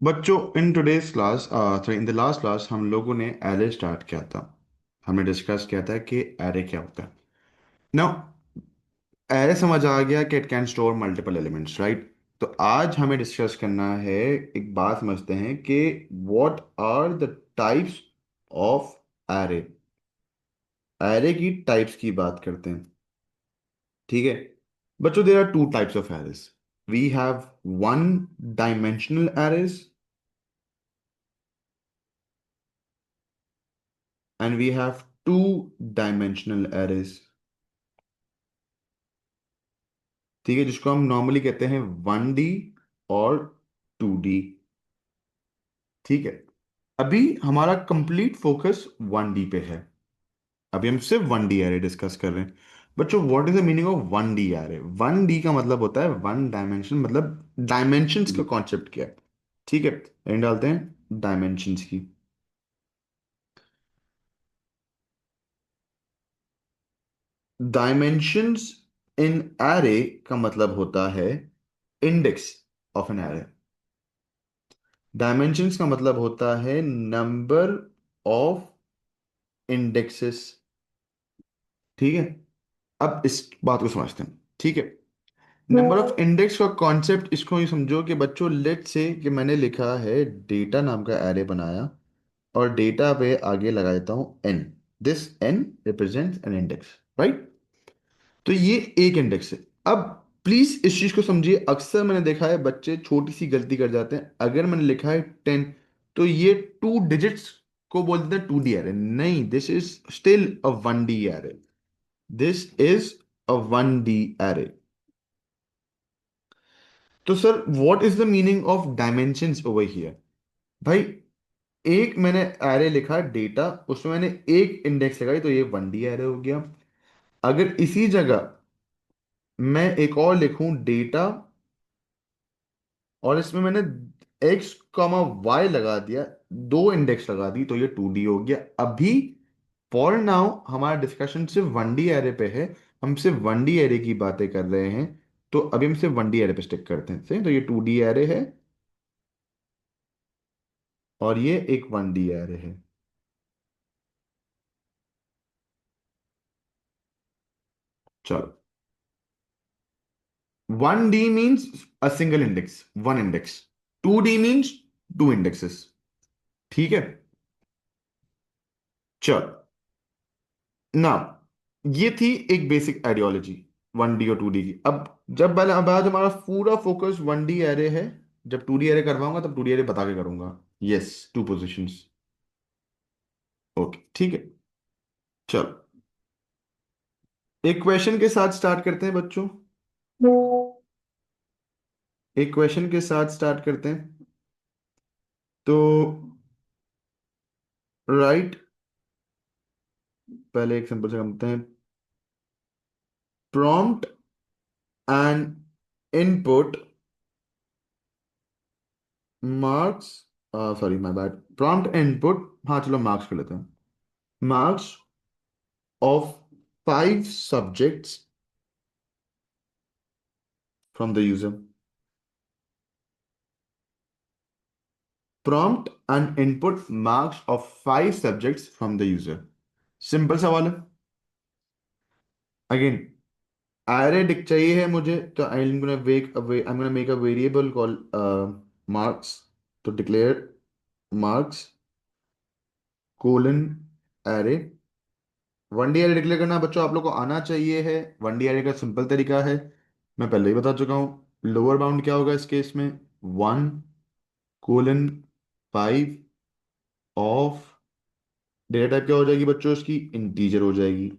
बच्चों in today's class sorry in the last class हम लोगों ने एरे स्टार्ट किया था। हमने डिस्कस किया था कि एरे क्या होता है। नाउ एरे समझ आ गया कि it can store multiple elements, right. तो आज हमें डिस्कस करना है, एक बात समझते हैं कि what are the types of array. Array की टाइप्स की बात करते हैं, ठीक है। बच्चों there are two types of arrays. We have one dimensional arrays and we have two dimensional arrays, ठीक है, जिसको हम नॉर्मली कहते हैं 1D और 2D। ठीक है। अभी हमारा कंप्लीट फोकस 1D पे है। अभी हम सिर्फ 1D एरे डिस्कस कर रहे हैं। बच्चों what is the meaning of 1D array? 1D का मतलब होता है वन डायमेंशन, मतलब डायमेंशंस का कॉन्सेप्ट क्या है। ठीक है, एंड डालते हैं डायमेंशंस की। डायमेंशंस इन एरे का मतलब होता है index of an array. Dimensions का मतलब होता है नंबर ऑफ इंडेक्सेस। ठीक है। अब इस बात को समझते हैं, ठीक है। नंबर ऑफ इंडेक्स का कॉन्सेप्ट इसको ही समझो कि बच्चों लेट से कि मैंने लिखा है डेटा नाम का एरे बनाया और डेटा पे आगे लगा देता हूं n. This n represents n index, right. तो ये एक इंडेक्स है। अब प्लीज इस चीज को समझिए, अक्सर मैंने देखा है बच्चे छोटी सी गलती कर जाते हैं। अगर मैंने लिखा है 10 तो ये 2 डिजिट्स को बोल देते हैं 2D एरे। नहीं, this is still a 1D array. This is a 1D array. तो sir what is the meaning of dimensions over here? भाई एक मैंने एरे लिखा डेटा, उसमें मैंने एक इंडेक्स लगाई तो ये 1D एरे हो गया। अगर इसी जगह मैं एक और लिखूं डेटा और इसमें मैंने एक्स कॉमा वाई लगा दिया, दो इंडेक्स लगा दी, तो ये 2D हो गया। अभी फॉर नाउ हमारा डिस्कशन सिर्फ 1D एरे पे है। हम सिर्फ 1D एरे की बातें कर रहे हैं। तो अभी हम सिर्फ 1D एरे पे स्टिक करते हैं, सही। तो ये 2D एरे है और ये एक 1D एरे है। चलो, 1D means a single index, one index. 2D means two indexes, ठीक है। चलो, ना ये थी एक बेसिक आइडियोलॉजी 1D और 2D की। अब जब पहले अब आज हमारा पूरा फोकस 1D एरे है। जब 2D एरे करवाऊंगा तब 2D एरे बता के करूंगा। Yes, to positions. ओके, ठीक है। चलो, एक क्वेश्चन के साथ स्टार्ट करते हैं बच्चों। एक क्वेश्चन के साथ स्टार्ट करते हैं। तो राइट, पहले एक सिंपल से करते हैं। Prompt and input marks, sorry my bad, prompt input, हाँ चलो मार्क्स कर लेते हैं। Marks of 5 subjects from the user. Prompt and input marks of 5 subjects from the user. Simple सवाल है। अगेन एरे डिक चाहिए है मुझे, तो I am gonna make a variable call marks. तो declare marks colon array. 1D array declare करना बच्चों आप लोग को आना चाहिए है। 1D एरे का सिंपल तरीका है, मैं पहले ही बता चुका हूँ। लोअर बाउंड क्या होगा इस केस में? 1:5 ऑफ डेटा टाइप क्या हो जाएगी बच्चों इसकी? इंटीजर हो जाएगी।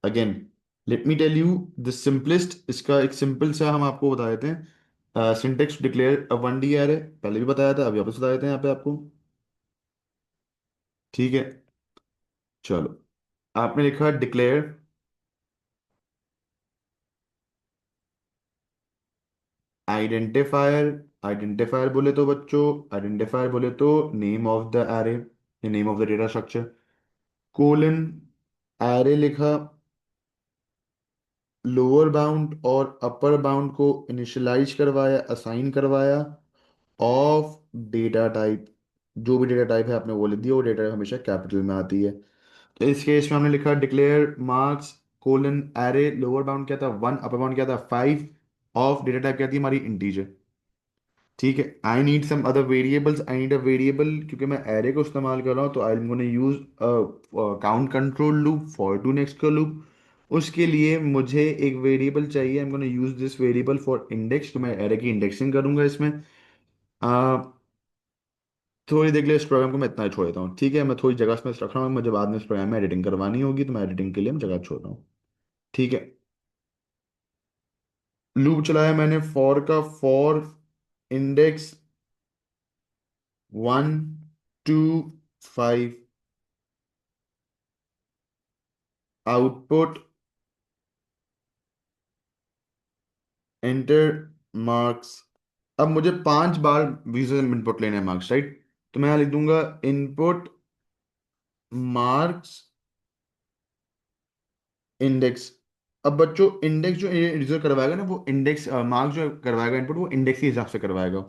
Again let me tell you the simplest, इसका एक सिंपल सा हम आपको बता देते हैं syntax declare a 1D array. पहले भी बताया था, अभी वापस बता देते हैं यहाँ पे आपको, ठीक है। चलो, आपने लिखा डिक्लेयर आइडेंटिफायर। आइडेंटिफायर बोले तो बच्चों, आइडेंटिफायर बोले तो name of the array, name of the data structure. Colon array लिखा, लोअर बाउंड और अपर बाउंड को इनिशियलाइज करवाया, असाइन करवाया ऑफ डेटा टाइप, जो भी डेटा टाइप है आपने वो लिख दिया, वो डेटा हमेशा कैपिटल में आती है। तो इस केस में हमने लिखा declare marks colon array, lower bound क्या था 1, अपर बाउंड क्या था 5, ऑफ डेटा टाइप क्या थी हमारी इंटीजर। ठीक है, I need some other variables, I need a variable, क्योंकि मैं एरे को इस्तेमाल कर रहा हूँ तो I am gonna use count control loop for to next का लूप। उसके लिए मुझे एक वेरिएबल चाहिए, I am gonna use this variable for index, तो मैं एरे की इंडेक्सिंग करूंगा इसमें। थोड़ी देर के लिए इस प्रोग्राम को मैं इतना ही छोड़ देता हूँ, ठीक है, मैं थोड़ी जगह इसमें रख रहा हूँ, मुझे बाद में इस प्रोग्राम में एडिटिंग करवानी होगी तो मैं एडिटिंग के लिए मैं जगह छोड़ रहा हूँ। ठीक है, लूप चलाया मैंने फॉर का, for index 1 to 5, output enter marks. अब मुझे 5 बार यूजर इनपुट लेने हैं मार्क्स, राइट? तो मैं यहाँ लिख दूंगा इनपुट मार्क्स इंडेक्स। अब बच्चों इंडेक्स जो यूजर करवाएगा ना, वो इंडेक्स मार्क्स जो करवाएगा इनपुट, वो इंडेक्स के हिसाब से करवाएगा।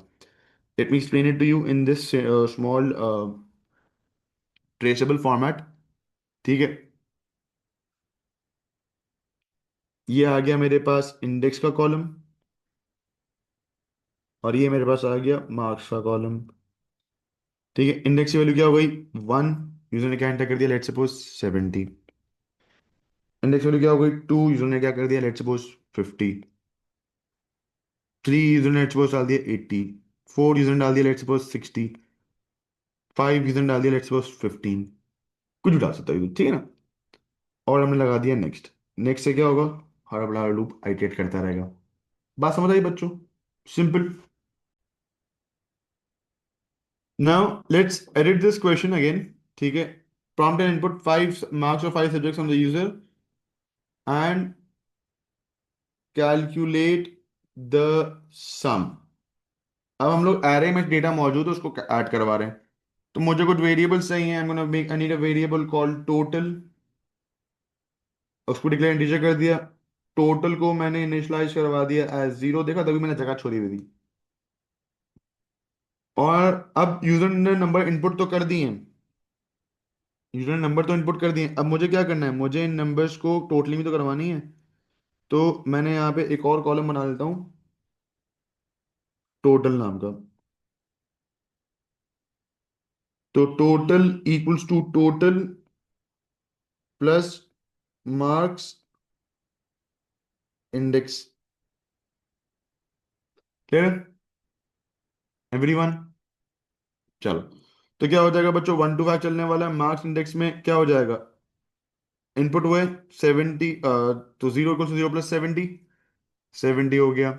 Let me explain it to you in this small traceable format. ठीक है, ये आ गया मेरे पास इंडेक्स का कॉलम, और ये मेरे पास आ गया मार्क्स का कॉलम। ठीक है, इंडेक्स की वैल्यू क्या हो गई 1, यूजर ने क्या एंटर कर दिया, लेट सपोज 70। इंडेक्स वैल्यू क्या हो गई 2, यूजर ने क्या कर दिया, लेट सपोज 50। 3, यूजर ने लेट सपोज डाल दिया 80। 4, यूजर ने डाल दिया लेट सपोज 60। 5, यूजर ने डाल दिया लेट सपोज 15। कुछ भी डाल सकता है, ठीक है ना? और हमने लगा दिया नेक्स्ट। नेक्स्ट से क्या होगा, हर बड़ा लूप आइटरेट करता रहेगा। बात समझ आई बच्चों? Simple. Now let's edit this question again. ठीक है, prompt and input 5 marks or 5 subjects on the user and calculate the sum। अब हम लोग एरे में डेटा मौजूद है उसको ऐड करवा रहे हैं, तो मुझे कुछ वेरिएबल्स चाहिए। I am gonna make, I need a variable called total, उसको डिक्लेयर इंटीजर कर दिया। टोटल को मैंने इनिशियलाइज करवा दिया एज 0, देखा तभी मैंने जगह छोड़ी हुई थी। और अब यूजर ने नंबर इनपुट तो कर दिए, यूजर ने नंबर तो इनपुट कर दिए, अब मुझे क्या करना है, मुझे इन नंबर्स को टोटली भी तो करवानी है। तो मैंने यहाँ पे एक और कॉलम बना देता हूँ टोटल नाम का। तो total equals to total plus marks index. Clear everyone? चलो, तो क्या हो जाएगा बच्चों, 1 to 5 चलने वाला है, मार्क्स इंडेक्स में क्या हो जाएगा, इनपुट हुए 70, तो 0 = 0 + 70, 70 हो गया।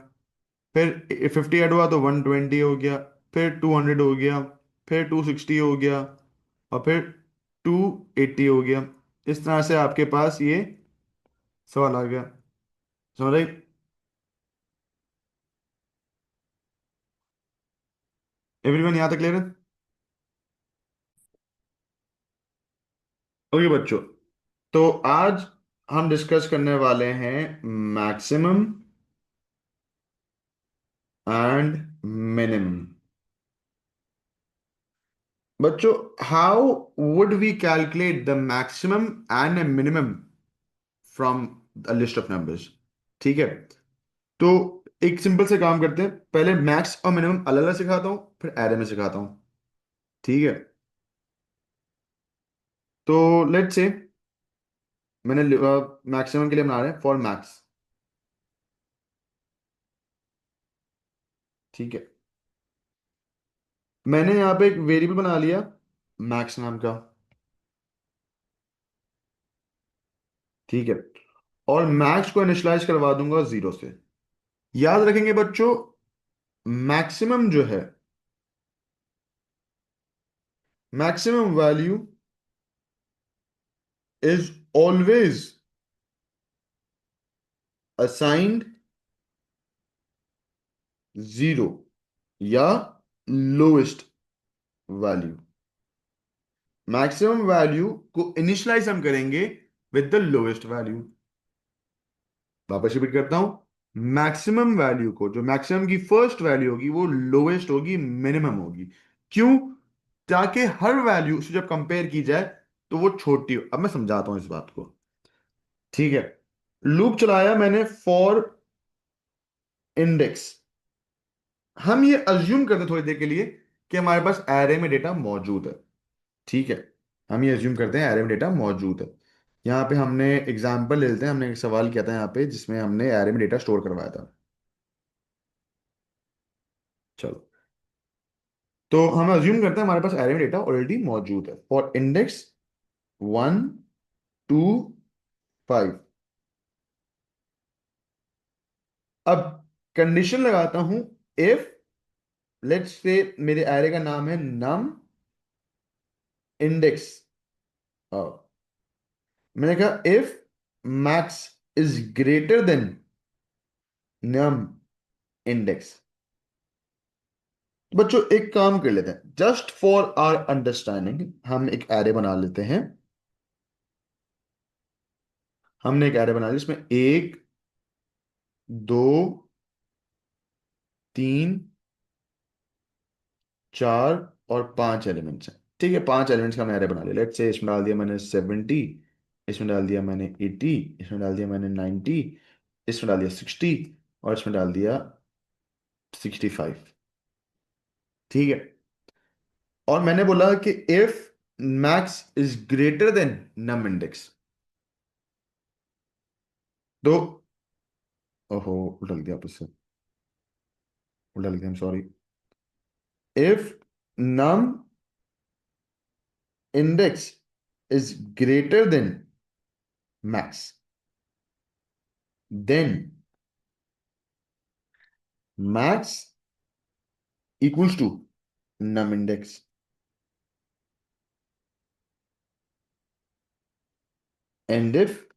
फिर 50 ऐड हुआ तो 120 हो गया, फिर 200 हो गया, फिर 260 हो गया, और फिर 280 हो गया। इस तरह से आपके पास ये सवाल आ गया। समझ आई? एवरीवन यहाँ तक क्लियर है? ओके बच्चों, तो आज हम डिस्कस करने वाले हैं मैक्सिमम एंड मिनिमम। बच्चों, how would we calculate the maximum and minimum from a list of numbers? ठीक है, तो एक सिंपल से काम करते हैं, पहले मैक्स और मिनिमम अलग अलग सिखाता हूं, फिर एरे में सिखाता हूं। ठीक है, तो लेट्स से मैंने मैक्सिमम के लिए बना रहे हैं फॉर मैक्स। ठीक है, मैंने यहाँ पे एक वेरिएबल बना लिया मैक्स नाम का। ठीक है, और मैक्स को इनिशियलाइज करवा दूंगा 0 से। याद रखेंगे बच्चों, मैक्सिमम जो है, maximum value is always assigned 0 या लोएस्ट वैल्यू। मैक्सिमम वैल्यू को इनिशियलाइज हम करेंगे विद द लोएस्ट वैल्यू। वापस रिपीट करता हूं, मैक्सिमम वैल्यू को, जो मैक्सिमम की फर्स्ट वैल्यू होगी वो लोएस्ट होगी, मिनिमम होगी। क्यों? ताकि हर वैल्यू से जब कंपेयर की जाए तो वो छोटी हो। अब मैं समझाता हूं इस बात को। ठीक है, लूप चलाया मैंने फॉर इंडेक्स। हम ये अज्यूम करते हैं थोड़ी देर के लिए कि हमारे पास एरे में डेटा मौजूद है। ठीक है, हम ये अज्यूम करते हैं एरे में डेटा मौजूद है। यहाँ पे हमने एग्जाम्पल ले लेते हैं, हमने एक सवाल किया था यहाँ पे जिसमें हमने एरे में डेटा स्टोर करवाया था। चलो, तो हम अज्यूम करते हैं हमारे पास एरे में डेटा ऑलरेडी मौजूद है फॉर इंडेक्स 1 2 5। अब कंडीशन लगाता हूं, इफ लेट्स से मेरे एरे का नाम है नम इंडेक्स। मैंने कहा if max is greater than num index. बच्चों एक काम कर लेते हैं, जस्ट फॉर आवर अंडरस्टैंडिंग हम एक एरे बना लेते हैं। हमने एक एरे बना लिया जिसमें 1 2 3 4 और 5 एलिमेंट्स हैं। ठीक है, 5 एलिमेंट्स का हमने एरे बना लिया। लेट्स से इसमें डाल दिया मैंने 70, इसमें डाल दिया मैंने 80, इसमें डाल दिया मैंने 90, इसमें डाल दिया 60 और इसमें डाल दिया 65। ठीक है, और मैंने बोला कि if max is greater than num index. तो ओहो, उल्टा लिख दिया आपस से, उल्टा लिख दिया, sorry. If num index is greater than max, then max equals to num index. End if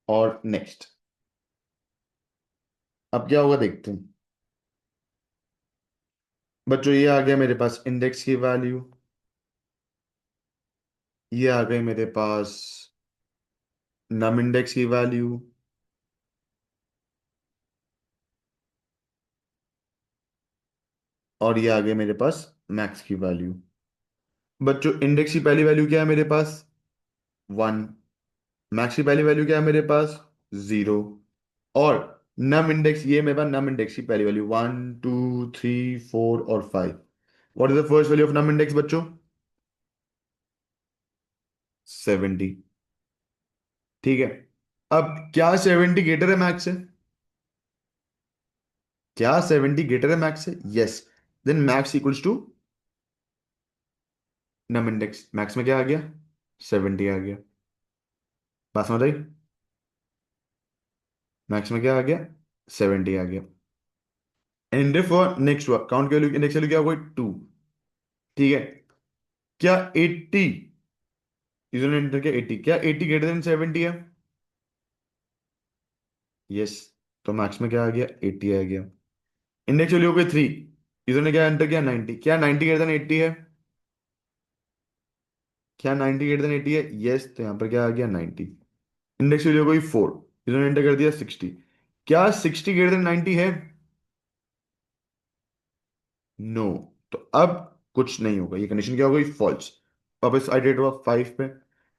और नेक्स्ट। अब क्या होगा देखते हैं। बच्चों ये आ गया मेरे पास इंडेक्स की वैल्यू, ये आ गई मेरे पास नम इंडेक्स की वैल्यू, और ये आ गया मेरे पास मैक्स की वैल्यू। बच्चों इंडेक्स की पहली वैल्यू क्या है मेरे पास? 1। मैक्स की पहली वैल्यू क्या है मेरे पास? 0। और नम इंडेक्स, ये मेरे पास नम इंडेक्स की पहली वैल्यू 1 2 3 4 और 5। What is the first value of num index बच्चों? 70। ठीक है, अब क्या 70 ग्रेटर है मैक्स से? क्या 70 ग्रेटर है मैक्स से? Yes. Then max equals to num index. Max में क्या आ गया? 70 आ गया। बात समझ आई? मैक्स में क्या आ गया? 70 आ गया। एंड फॉर नेक्स्ट हुआ काउंट वैल्यू, इंडेक्स वैल्यू क्या हो गई? 2। ठीक है, क्या 80, यूजर ने एंटर किया 80, क्या 80 ग्रेटर देन 70 है? यस। तो मैक्स में क्या आ गया? 80 आ गया। इंडेक्स वैल्यू हो गई 3, यूजर ने क्या एंटर किया? 90, क्या 90 ग्रेटर देन 80 है? क्या 90 ग्रेटर देन 80 है? यस, तो यहां पर क्या आ गया? 90। इंडेक्स वैल्यू हो गई 4, यूजर ने एंटर कर दिया 60, क्या 60 ग्रेटर देन 90 है? नो। तो अब कुछ नहीं होगा, ये कंडीशन क्या हो गई? फॉल्स। वापस आइटरेट हुआ 5 पे,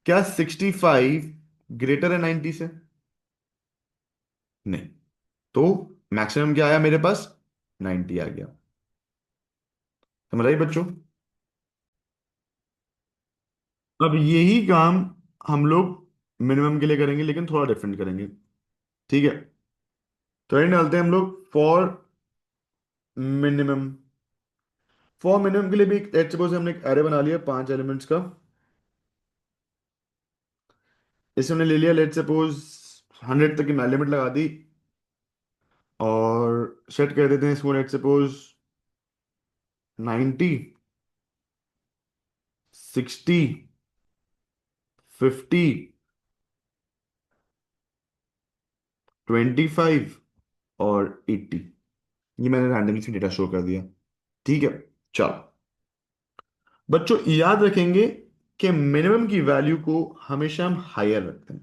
क्या 65 ग्रेटर है 90 से? नहीं। तो मैक्सिमम क्या आया मेरे पास? 90 आ गया। समझ आई बच्चों? अब यही काम हम लोग मिनिमम के लिए करेंगे लेकिन थोड़ा डिफरेंट करेंगे। ठीक है, तो ये डालते हैं हम लोग फॉर मिनिमम। फॉर मिनिमम के लिए भी लेट्स सपोज हमने एक एरे बना लिया 5 एलिमेंट्स का। इसे हमने ले लिया लेट्स सपोज 100 तक की लिमिट लगा दी, और सेट कर देते हैं इसको लेट्स सपोज 90 60 50 25 और 80। ये मैंने रैंडमली से डेटा शो कर दिया। ठीक है, चलो बच्चों याद रखेंगे कि मिनिमम की वैल्यू को हमेशा हम हायर रखते हैं।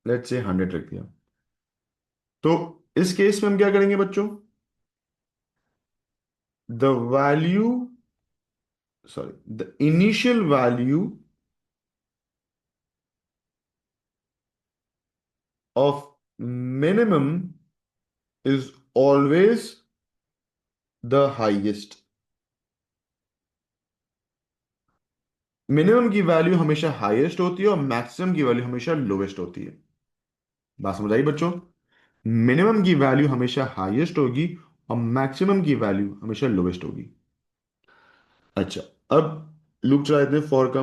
लेट्स से 100 रख दिया। तो इस केस में हम क्या करेंगे बच्चों? The value, sorry, the initial value of minimum is always the highest. Minimum की वैल्यू हमेशा हाईएस्ट होती है और मैक्सिमम की वैल्यू हमेशा लोवेस्ट होती है। बात समझ आई बच्चों? मिनिमम की वैल्यू हमेशा हाईएस्ट होगी और मैक्सिमम की वैल्यू हमेशा लोवेस्ट होगी। अच्छा, अब लूप चला देते हैं फॉर का।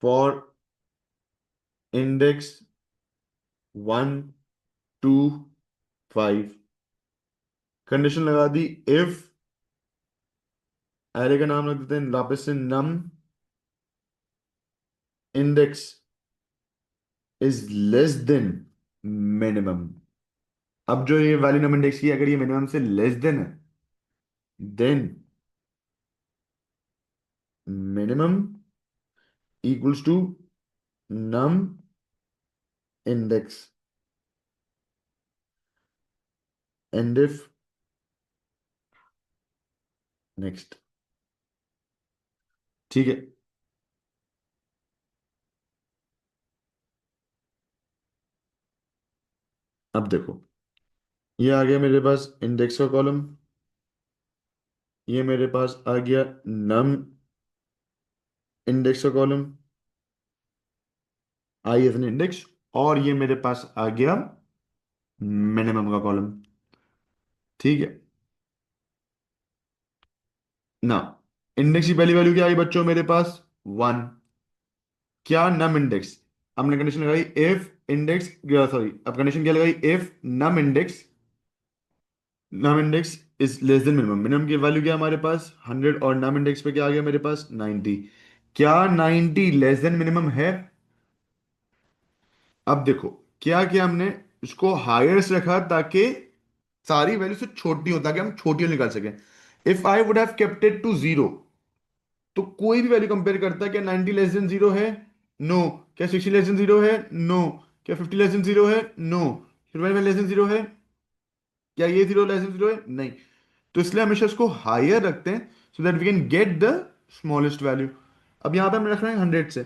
फॉर इंडेक्स 1 2 5, कंडीशन लगा दी। इफ, एरे का नाम रख देते हैं वापस से, num index is less than minimum. अब जो ये वैल्यू नम इंडेक्स की, अगर ये मिनिमम से लेस देन है, then minimum equals to num index. End if, next. ठीक है, अब देखो, ये आ गया मेरे पास इंडेक्स का कॉलम, ये मेरे पास आ गया नम इंडेक्स का column, I as an index, और ये मेरे पास आ गया मिनिमम का कॉलम। ठीक है ना? इंडेक्स की पहली वैल्यू क्या आई बच्चों मेरे पास? 1। क्या? Num index. हमने कंडीशन लगाई इफ इंडेक्स, सॉरी, अब कंडीशन क्या लगाई? If num index, num index is less than minimum. Minimum की वैल्यू क्या है हमारे पास? 100, और नम इंडेक्स पे क्या आ गया मेरे पास? 90। क्या 90 लेस देन मिनिमम है? अब देखो, क्या किया हमने, इसको हाईएस्ट रखा ताकि सारी वैल्यू से छोटी हो, ताकि हम छोटी निकाल सकें। If I would have kept it to 0, तो कोई भी वैल्यू कंपेयर करता है, क्या 90 लेस देन 0 है? नो। क्या 60 लेस देन 0 है? नो। क्या 50 लेस देन 0 है? नो। 25 लेस देन 0 है? क्या ये 0 लेस देन 0 है? नहीं। तो इसलिए हमेशा इसको हायर रखते हैं, so that we can get the smallest value. अब यहां पे हम रख रहे हैं 100 से।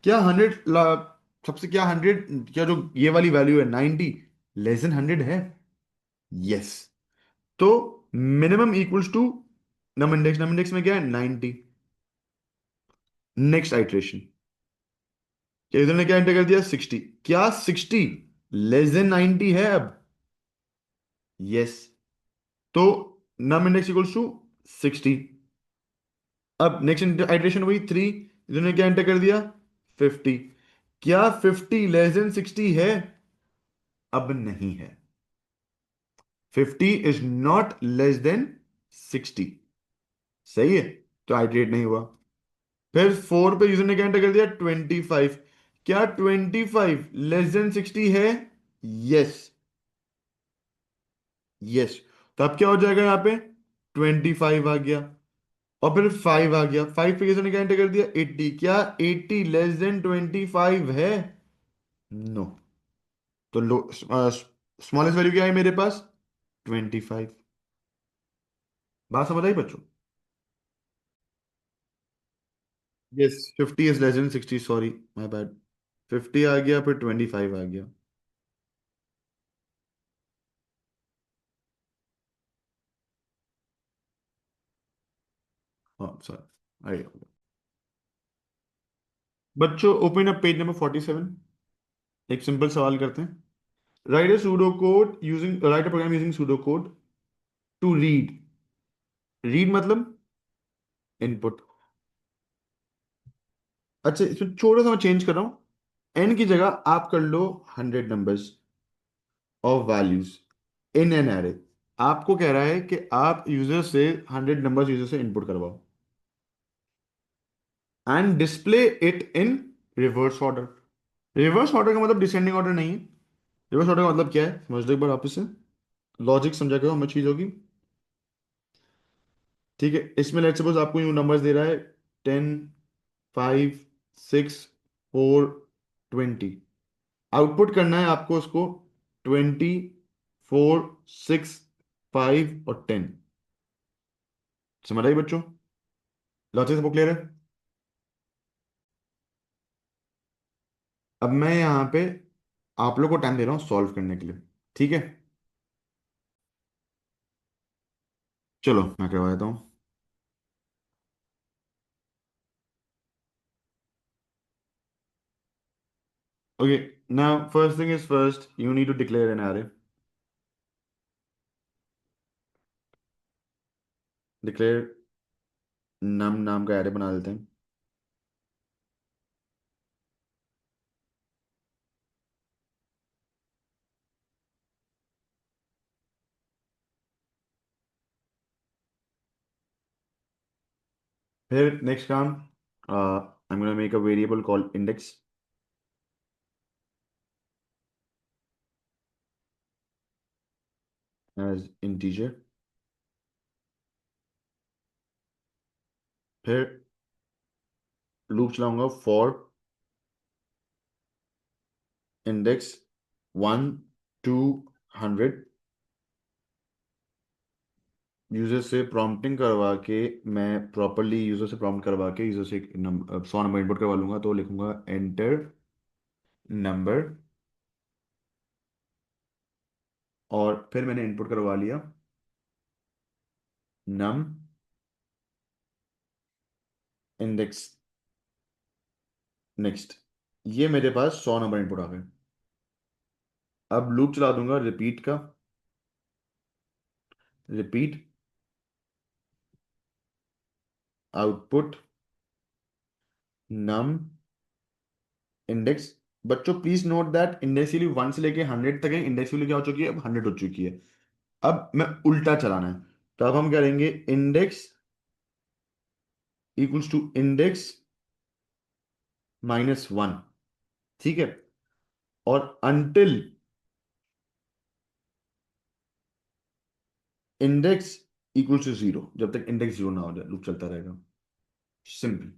क्या 100 सबसे, क्या 100, क्या जो ये वाली वैल्यू है 90 लेस देन 100 है? यस। तो minimum equals to num index, num index में क्या है? 90। नेक्स्ट आइट्रेशन, क्या यूजर ने क्या एंटर कर दिया? 60। क्या 60 लेस देन 90 है अब? यस। तो नम इंडेक्स इक्वल्स टू 60। अब नेक्स्ट आइट्रेशन हुई 3, यूजर ने क्या एंटर कर दिया? 50। क्या 50 लेस देन 60 है? अब नहीं है। 50 इज नॉट लेस देन 60। सही है, तो आइट्रेट नहीं हुआ। फिर 4 पे यूजर ने क्या एंटर कर दिया? 25। क्या 25 लेस देन 60 है? यस। यस। तो अब क्या हो जाएगा यहाँ पे? 25 आ गया, और फिर 5 आ गया। 5 पे यूजर ने क्या एंटर कर दिया? 80। क्या 80 लेस देन 25 है? नो। तो लो, स्मॉलेस्ट वैल्यू क्या है मेरे पास? 25। बात समझ आई बच्चों? Yes, 50 is less then 60, sorry, my bad. 50 आ गया, फिर 25 आ गया। हाँ सॉरी, आई गया। बच्चों ओपन अप पेज नंबर 47। एक सिंपल सवाल करते हैं। Write a pseudo code using, write a program using pseudo code to read. Read मतलब इनपुट। अच्छा, इसमें छोटा सा मैं चेंज कर रहा हूं। एन की जगह आप कर लो 100 numbers of values in an array. आपको कह रहा है कि आप यूजर से 100 नंबर्स यूजर से इनपुट करवाओ and display it in reverse order. Reverse order का मतलब डिसेंडिंग ऑर्डर नहीं है। रिवर्स ऑर्डर का मतलब क्या है, समझ लो एक बार वापस से, लॉजिक समझा करो, हमें चीज होगी। ठीक है, इसमें लेट सपोज आपको यूं नंबर्स दे रहा है, 10, 5, 6, 4, 20। आउटपुट करना है आपको उसको 24, 6, 5 और 10। समझ आई बच्चों? लॉजिक सबको क्लियर है? अब मैं यहाँ पे आप लोग को टाइम दे रहा हूँ सॉल्व करने के लिए। ठीक है, चलो मैं करवा देता हूँ। Okay, now first thing is first, you need to declare an array. Declare num नाम का एरे बना देते हैं। फिर नेक्स्ट काम, I am gonna make a variable called index as integer. फिर लूप चलाऊंगा फॉर इंडेक्स 1 to 100। यूजर से प्रॉम्प्टिंग करवा के, मैं प्रॉपरली यूजर से प्रॉम्प्ट करवा के यूजर से एक 100 नंबर इनपुट करवा लूंगा, तो लिखूंगा एंटर नंबर। और फिर मैंने इनपुट करवा लिया नम इंडेक्स नेक्स्ट। ये मेरे पास 100 नंबर इनपुट आ गए। अब लूप चला दूंगा रिपीट का, रिपीट आउटपुट नम इंडेक्स। बच्चों please note that index value 1 से लेके 100 तक है, इंडेक्स वैल्यू क्या हो चुकी है, अब 100 हो चुकी है। अब मैं उल्टा चलाना है, तो अब हम करेंगे इंडेक्स इक्वल्स टू इंडेक्स -1। ठीक है, और अनटिल इंडेक्स इक्वल्स टू 0, जब तक इंडेक्स 0 ना हो जाए लूप चलता रहेगा। सिंपल।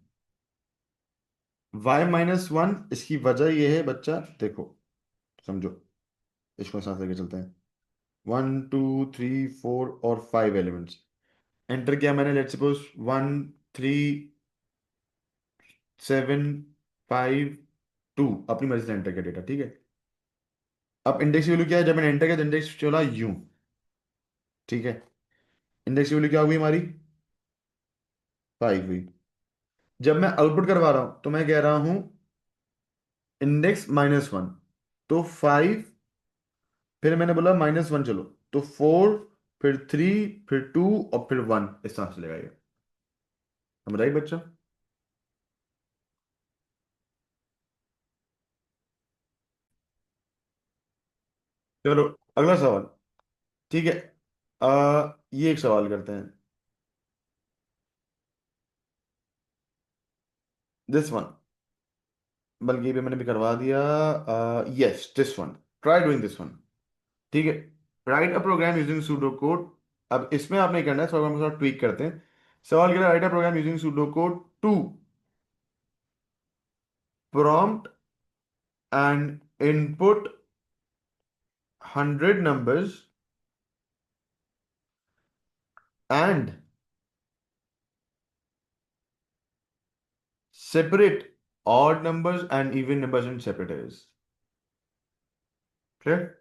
y-1, इसकी वजह ये है बच्चा, देखो समझो, इसको साथ लेके चलते हैं। 1, 2, 3, 4 और 5 एलिमेंट्स एंटर किया मैंने, लेट्स सपोज 1, 3, 7, 5, 2, अपनी मर्जी से एंटर किया डेटा। ठीक है, अब इंडेक्स वैल्यू क्या है, जब मैंने एंटर किया तो इंडेक्स चला यूं। ठीक है, इंडेक्स वैल्यू क्या हुई हमारी, 5 हुई। जब मैं आउटपुट करवा रहा हूं तो मैं कह रहा हूं इंडेक्स -1, तो 5, फिर मैंने बोला -1 चलो, तो 4, फिर 3, फिर 2 और फिर 1, इस तरह से लगाइए। समझ आई बच्चा? चलो अगला सवाल। ठीक है, ये एक सवाल करते हैं, दिस वन, बल्कि ये भी मैंने भी करवा दिया। Yes, this one, try doing this one. ठीक है, write a program using pseudo code. अब इसमें आपने करना है, सवाल हम थोड़ा ट्वीक करते हैं। सवाल कह रहा है write a program using pseudo code to prompt and input 100 numbers and separate odd numbers and even numbers in separate arrays। Clear?